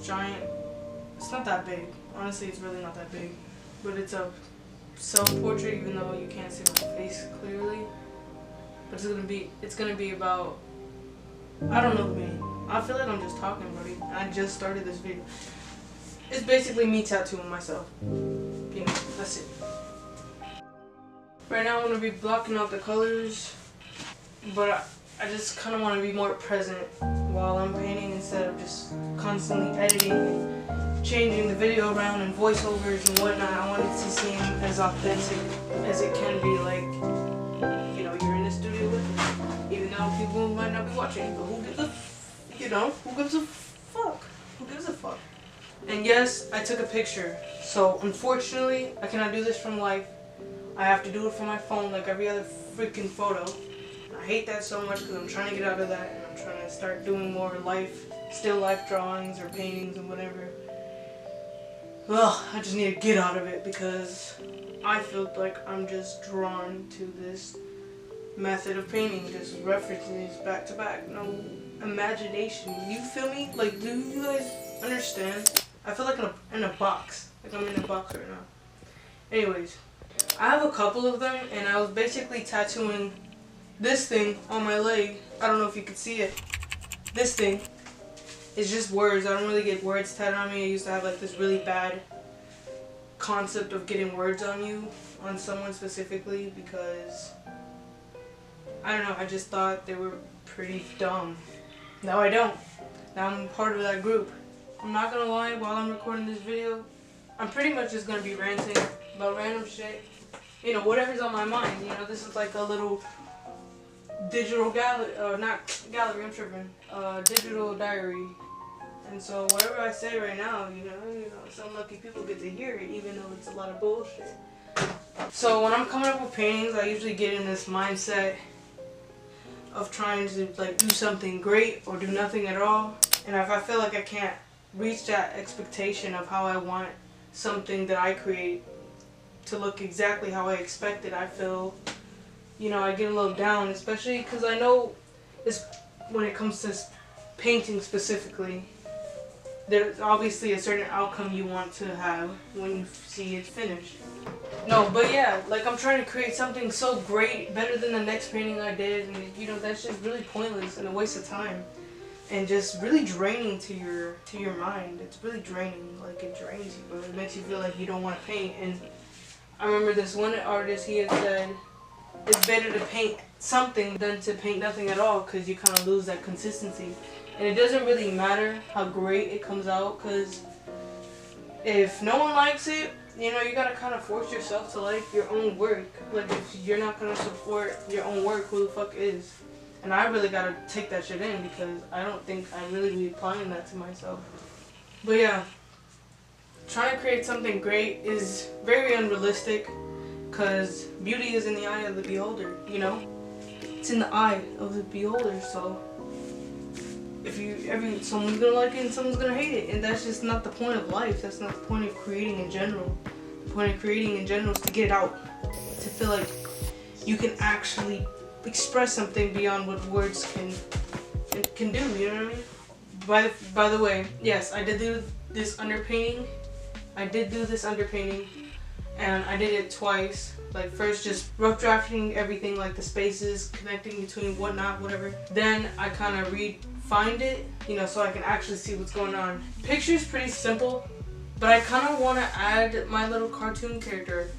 giant, it's not that big. Honestly, it's really not that big. But it's a self-portrait, even though you can't see my face clearly. But it's gonna be about, I don't know, man. I feel like I'm just talking, buddy. I just started this video. It's basically me tattooing myself. You know, that's it. Right now I'm gonna be blocking out the colors, but I just kind of want to be more present while I'm painting instead of just constantly editing and changing the video around and voiceovers and whatnot. I want it to seem as authentic as it can be, like, you know, you're in the studio with it. Even though people might not be watching, but who gives a, you know, who gives a fuck? Who gives a fuck? And yes, I took a picture, so unfortunately I cannot do this from life. I have to do it from my phone like every other freaking photo. I hate that so much because I'm trying to get out of that and I'm trying to start doing more still life drawings or paintings and whatever. Ugh, I just need to get out of it because I feel like I'm just drawn to this method of painting, just references back to back, no imagination. You feel me? Like, do you guys understand? I feel like in a box. Like I'm in a box right now. Anyways, I have a couple of them and I was basically tattooing this thing on my leg. I don't know if you could see it. This thing is just words. I don't really get words tattooed on me. I used to have like this really bad concept of getting words on you, on someone specifically, because I don't know, I just thought they were pretty dumb. Now I don't. Now I'm part of that group. I'm not gonna lie, while I'm recording this video, I'm pretty much just gonna be ranting about random shit. You know, whatever's on my mind. You know, this is like a little digital gallery, not gallery, I'm tripping, digital diary. And so whatever I say right now, you know, some lucky people get to hear it, even though it's a lot of bullshit. So when I'm coming up with paintings, I usually get in this mindset of trying to like do something great or do nothing at all. And if I feel like I can't reach that expectation of how I want something that I create to look exactly how I expect it, I feel, you know, I get a little down, especially because I know it's, when it comes to painting specifically, there's obviously a certain outcome you want to have when you see it finished. No, but yeah, like I'm trying to create something so great, better than the next painting I did, and you know, that's just really pointless and a waste of time. And just really draining to your mind. It's really draining, like it drains you, but it makes you feel like you don't want to paint. And I remember this one artist, he had said, it's better to paint something than to paint nothing at all, because you kind of lose that consistency. And it doesn't really matter how great it comes out, because if no one likes it, you know, you gotta kind of force yourself to like your own work. Like, if you're not gonna support your own work, who the fuck is? And I really gotta take that shit in, because I don't think I really be applying that to myself. But yeah, trying to create something great is very unrealistic, because beauty is in the eye of the beholder, you know? It's in the eye of the beholder, so if someone's gonna like it and someone's gonna hate it, and that's just not the point of life. That's not the point of creating in general. The point of creating in general is to get it out, to feel like you can actually express something beyond what words can do, you know what I mean? By the way, yes, I did do this underpainting. And I did it twice. Like, first just rough drafting everything, like the spaces, connecting between whatnot, whatever. Then I kind of refined it, you know, so I can actually see what's going on. Picture's pretty simple, but I kind of want to add my little cartoon character.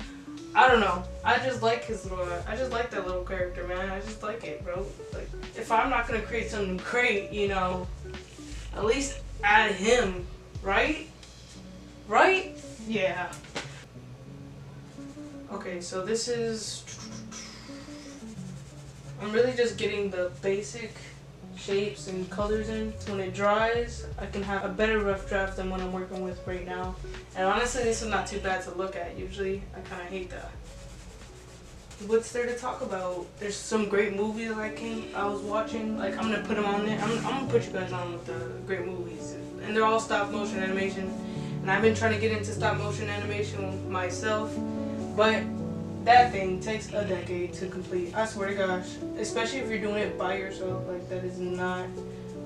I don't know. I just like that little character, man. I just like it, bro. Like, if I'm not gonna create something great, you know, at least add him, right? Right? Yeah. Okay, so this is, I'm really just getting the basic shapes and colors in. When it dries, I can have a better rough draft than what I'm working with right now. And honestly, this is not too bad to look at. Usually, I kind of hate that. What's there to talk about? There's some great movies I was watching. Like, I'm gonna put them on there. I'm gonna put you guys on with the great movies, and they're all stop motion animation. And I've been trying to get into stop motion animation myself, but that thing takes a decade to complete. I swear to gosh, especially if you're doing it by yourself. Like, that is not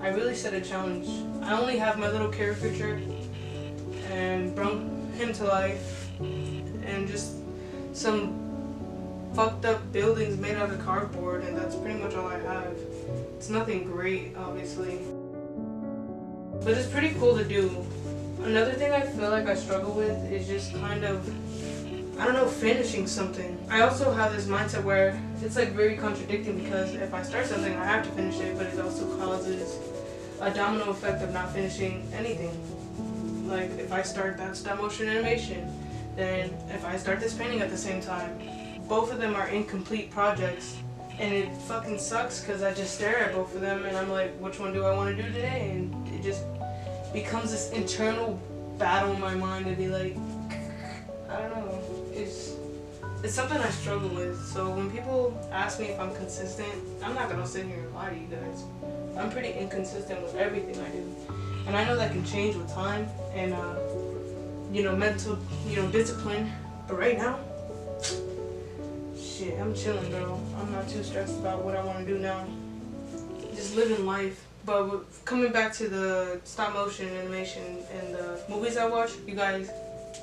I really set a challenge. I only have my little caricature and brought him to life, and just some fucked up buildings made out of cardboard, and that's pretty much all I have. It's nothing great, obviously, but it's pretty cool to do. Another thing I feel like I struggle with is just kind of, I don't know, finishing something. I also have this mindset where it's like very contradicting, because if I start something I have to finish it, but it also causes a domino effect of not finishing anything. Like if I start that stop motion animation, then if I start this painting at the same time, both of them are incomplete projects, and it fucking sucks because I just stare at both of them and I'm like, which one do I want to do today? And it just becomes this internal battle in my mind to be like, I don't know, it's something I struggle with. So when people ask me if I'm consistent, I'm not gonna sit here and lie to you guys. I'm pretty inconsistent with everything I do, and I know that can change with time and mental discipline. But right now, shit, I'm chilling, bro. I'm not too stressed about what I want to do now. Just living life. But coming back to the stop motion animation and the movies I watch, you guys,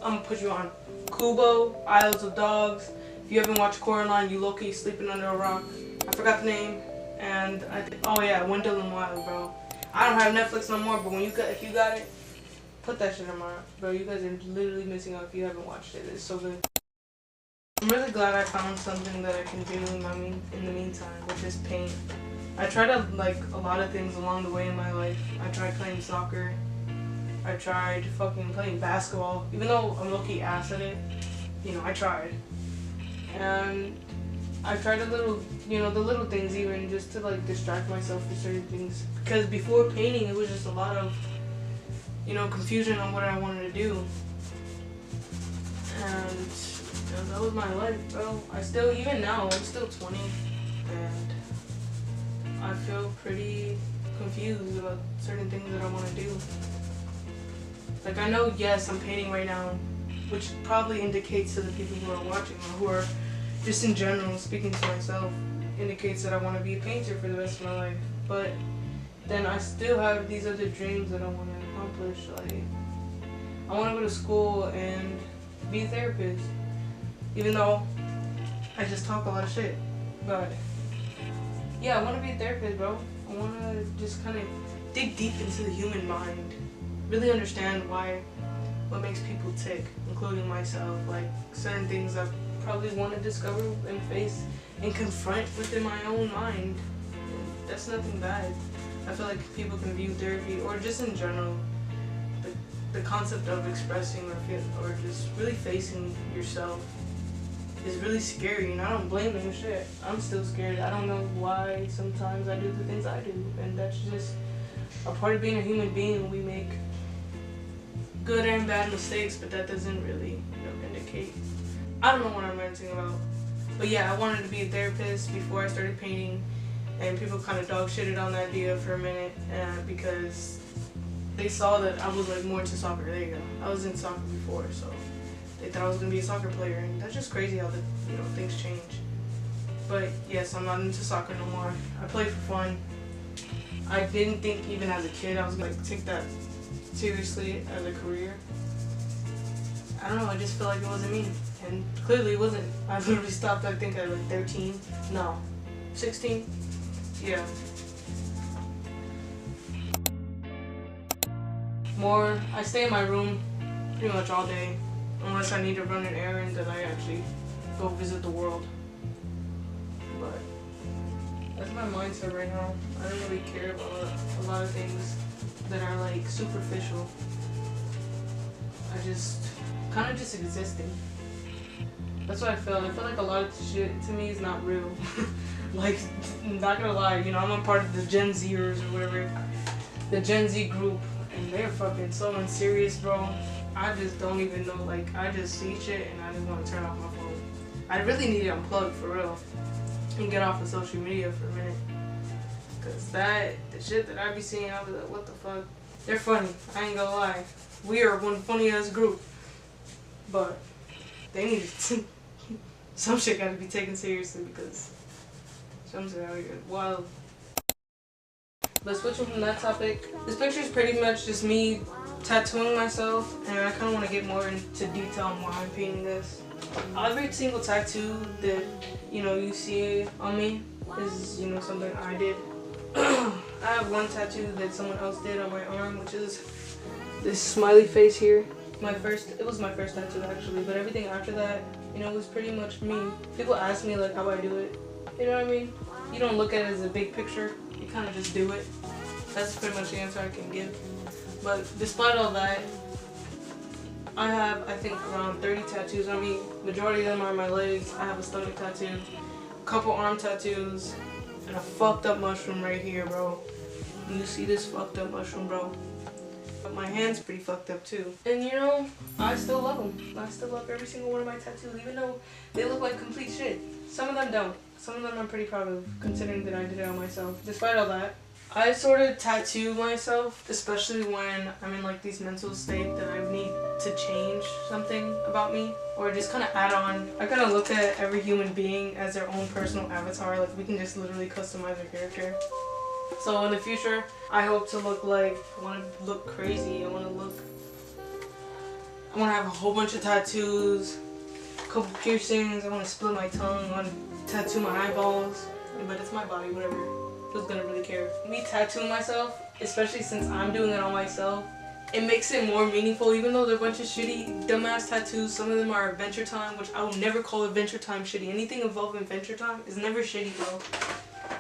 I'm gonna put you on Kubo, Isles of Dogs. If you haven't watched Coraline, you low-key sleeping under a rock. I forgot the name. And oh yeah, Wendell and Wild, bro. I don't have Netflix no more, but if you got it, put that shit on my, bro. You guys are literally missing out if you haven't watched it. It's so good. I'm really glad I found something that I can do in the meantime, which is paint. I tried a lot of things along the way in my life. I tried playing soccer. I tried fucking playing basketball, even though I'm low-key ass at it. I tried. And I tried the little things, even just to distract myself from certain things. Because before painting, it was just a lot of, confusion on what I wanted to do. And that was my life, bro. Even now, I'm still 20, and I feel pretty confused about certain things that I want to do. Like, I know, yes, I'm painting right now, which probably indicates to the people who are watching, or who are just in general speaking to myself, indicates that I want to be a painter for the rest of my life. But then I still have these other dreams that I want to accomplish. Like, I want to go to school and be a therapist, even though I just talk a lot of shit. But yeah, I want to be a therapist, bro. I want to just kind of dig deep into the human mind, really understand what makes people tick, including myself. Like, certain things I probably want to discover and face and confront within my own mind. And that's nothing bad. I feel like people can view therapy, or just in general, the concept of expressing or just really facing yourself is really scary, and I don't blame them. Shit, I'm still scared. I don't know why sometimes I do the things I do, and that's just a part of being a human being. We make good and bad mistakes, but that doesn't really indicate. I don't know what I'm ranting about, but yeah, I wanted to be a therapist before I started painting, and people kind of dog shitted on the idea for a minute because they saw that I was more into soccer. There you go. I was in soccer before, so they thought I was gonna be a soccer player, and that's just crazy how things change. But yes, I'm not into soccer no more. I play for fun. I didn't think even as a kid I was gonna take that seriously as a career. I don't know. I just feel like it wasn't me, and clearly it wasn't. I literally stopped. I think at 13. No, 16. Yeah. I stay in my room pretty much all day, unless I need to run an errand that I actually go visit the world. But that's my mindset right now. I don't really care about a lot of things that are superficial. I just kind of just existing. That's what I feel. I feel like a lot of shit to me is not real. Not gonna lie, I'm a part of the Gen Zers or whatever, the Gen Z group, and they're fucking so unserious, bro. I just don't even know. I just see shit and I just want to turn off my phone. I really need to unplug for real and get off of social media for a minute. Cause the shit that I be seeing, I be like, what the fuck? They're funny. I ain't gonna lie. We are one funny ass group. But they need to, some shit gotta be taken seriously, because some shit out here is wild. But switching from that topic, this picture is pretty much just me tattooing myself, and I kind of want to get more into detail on why I'm painting this. Every single tattoo that you see on me is something I did. I have one tattoo that someone else did on my arm, which is this smiley face here. It was my first tattoo actually, but everything after that, was pretty much me. People ask me like how I do it. You know what I mean? You don't look at it as a big picture. You kind of just do it. That's pretty much the answer I can give. But despite all that, I have, I think, around 30 tattoos on me. Majority of them are on my legs. I have a stomach tattoo, a couple arm tattoos, and a fucked up mushroom right here, bro. You see this fucked up mushroom, bro? But my hand's pretty fucked up too. And I still love them. I still love every single one of my tattoos, even though they look like complete shit. Some of them don't. Some of them I'm pretty proud of, considering that I did it on myself. Despite all that, I sort of tattoo myself, especially when I'm in like these mental state that I need to change something about me, or just kind of add on. I kind of look at every human being as their own personal avatar. Like we can just literally customize their character. So in the future, I hope to look like, I want to look crazy. I want to have a whole bunch of tattoos, a couple piercings. I want to split my tongue. I want to tattoo my eyeballs. But it's my body, whatever. Who's gonna really care? Me tattooing myself, especially since I'm doing it on myself, it makes it more meaningful. Even though they're a bunch of shitty, dumbass tattoos, some of them are Adventure Time, which I will never call Adventure Time shitty. Anything involving Adventure Time is never shitty, bro.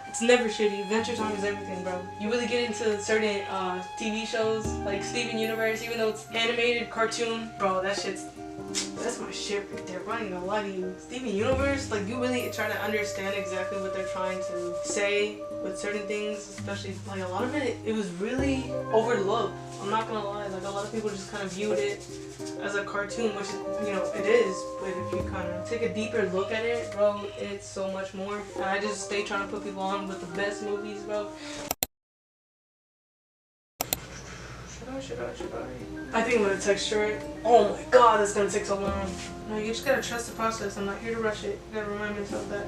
It's never shitty. Adventure Time is everything, bro. You really get into certain TV shows, like Steven Universe, even though it's animated, cartoon, bro, that's my shit right there. I'm not gonna lie to you. Steven Universe, like you really try to understand exactly what they're trying to say with certain things, especially like a lot of it was really overlooked. I'm not gonna lie, like a lot of people just kind of viewed it as a cartoon, which it is, but if you kind of take a deeper look at it, bro, it's so much more. And I just stay trying to put people on with the best movies, bro. Should I think I'm gonna texture it. Oh my god, that's gonna take so long. No, you just gotta trust the process. I'm not here to rush it. You gotta remind myself that.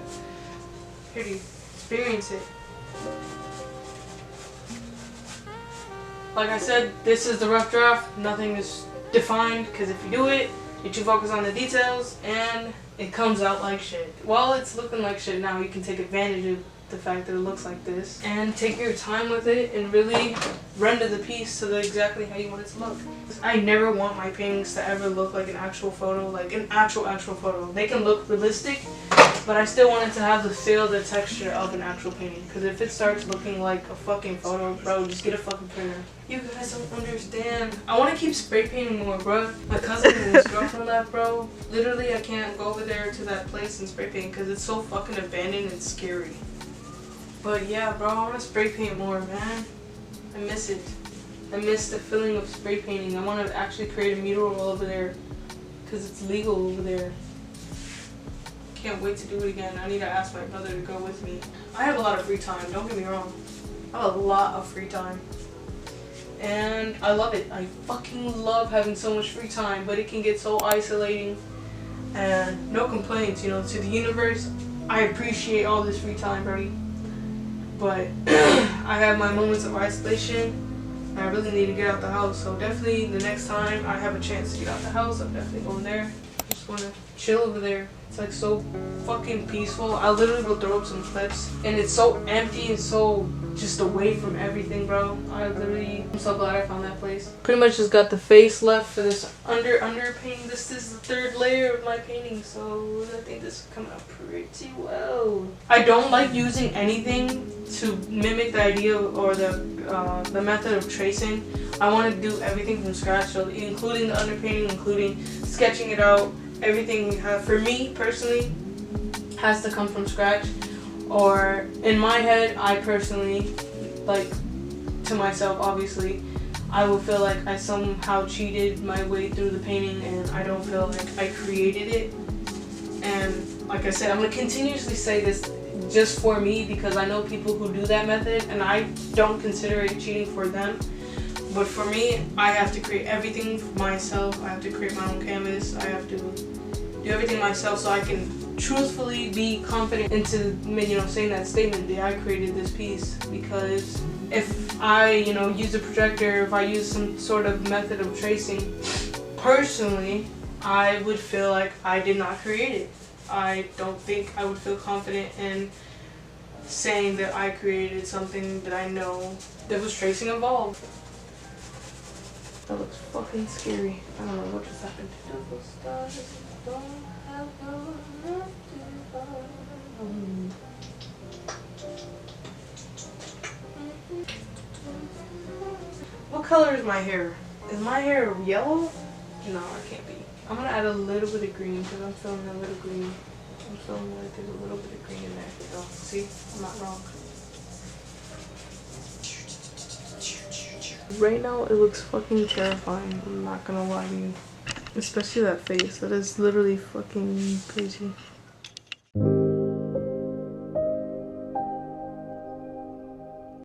Here to experience it. Like I said, this is the rough draft. Nothing is defined, because if you do it, you should focus on the details, and it comes out like shit. While it's looking like shit now, you can take advantage of the fact that it looks like this and take your time with it and really render the piece to exactly how you want it to look. I never want my paintings to ever look like an actual photo, like an actual photo. They can look realistic, but I still want it to have the feel, the texture of an actual painting. Because if it starts looking like a fucking photo, bro, just get a fucking printer. You guys don't understand. I want to keep spray painting more, bro. My cousin and his girlfriend left, bro. Literally, I can't go over there to that place and spray paint because it's so fucking abandoned and scary. But yeah, bro, I want to spray paint more, man. I miss it. I miss the feeling of spray painting. I want to actually create a mural over there because it's legal over there. Can't wait to do it again. I need to ask my brother to go with me. I have a lot of free time, don't get me wrong. I have a lot of free time. And I love it. I fucking love having so much free time, but it can get so isolating. And no complaints, to the universe. I appreciate all this free time, buddy. But I have my moments of isolation, and I really need to get out the house. So definitely the next time I have a chance to get out the house, I'm definitely going there. I just want to chill over there. It's like so fucking peaceful. I literally will throw up some clips, and it's so empty and so just away from everything, bro. I'm so glad I found that place. Pretty much just got the face left for this underpainting. This is the third layer of my painting, so I think this is coming out pretty well. I don't like using anything to mimic the idea or the method of tracing. I want to do everything from scratch, so including the underpainting, including sketching it out. Everything for me personally has to come from scratch. Or in my head, I personally, like, to myself obviously, I will feel like I somehow cheated my way through the painting and I don't feel like I created it. And like I said, I'm going to continuously say this just for me because I know people who do that method and I don't consider it cheating for them. But for me, I have to create everything for myself. I have to create my own canvas. I have to do everything myself so I can truthfully be confident into, you know, saying that statement that I created this piece. Because if I, you know, use a projector, if I use some sort of method of tracing, personally, I would feel like I did not create it. I don't think I would feel confident in saying that I created something that I know that was tracing involved. That looks fucking scary. I don't know what just happened. What color is my hair? Is my hair yellow? No, it can't be. I'm gonna add a little bit of green because I'm feeling a little green. I'm feeling like there's a little bit of green in there. So, see, I'm not wrong. Right now, it looks fucking terrifying. I'm not gonna lie to you. Especially that face. That is literally fucking crazy.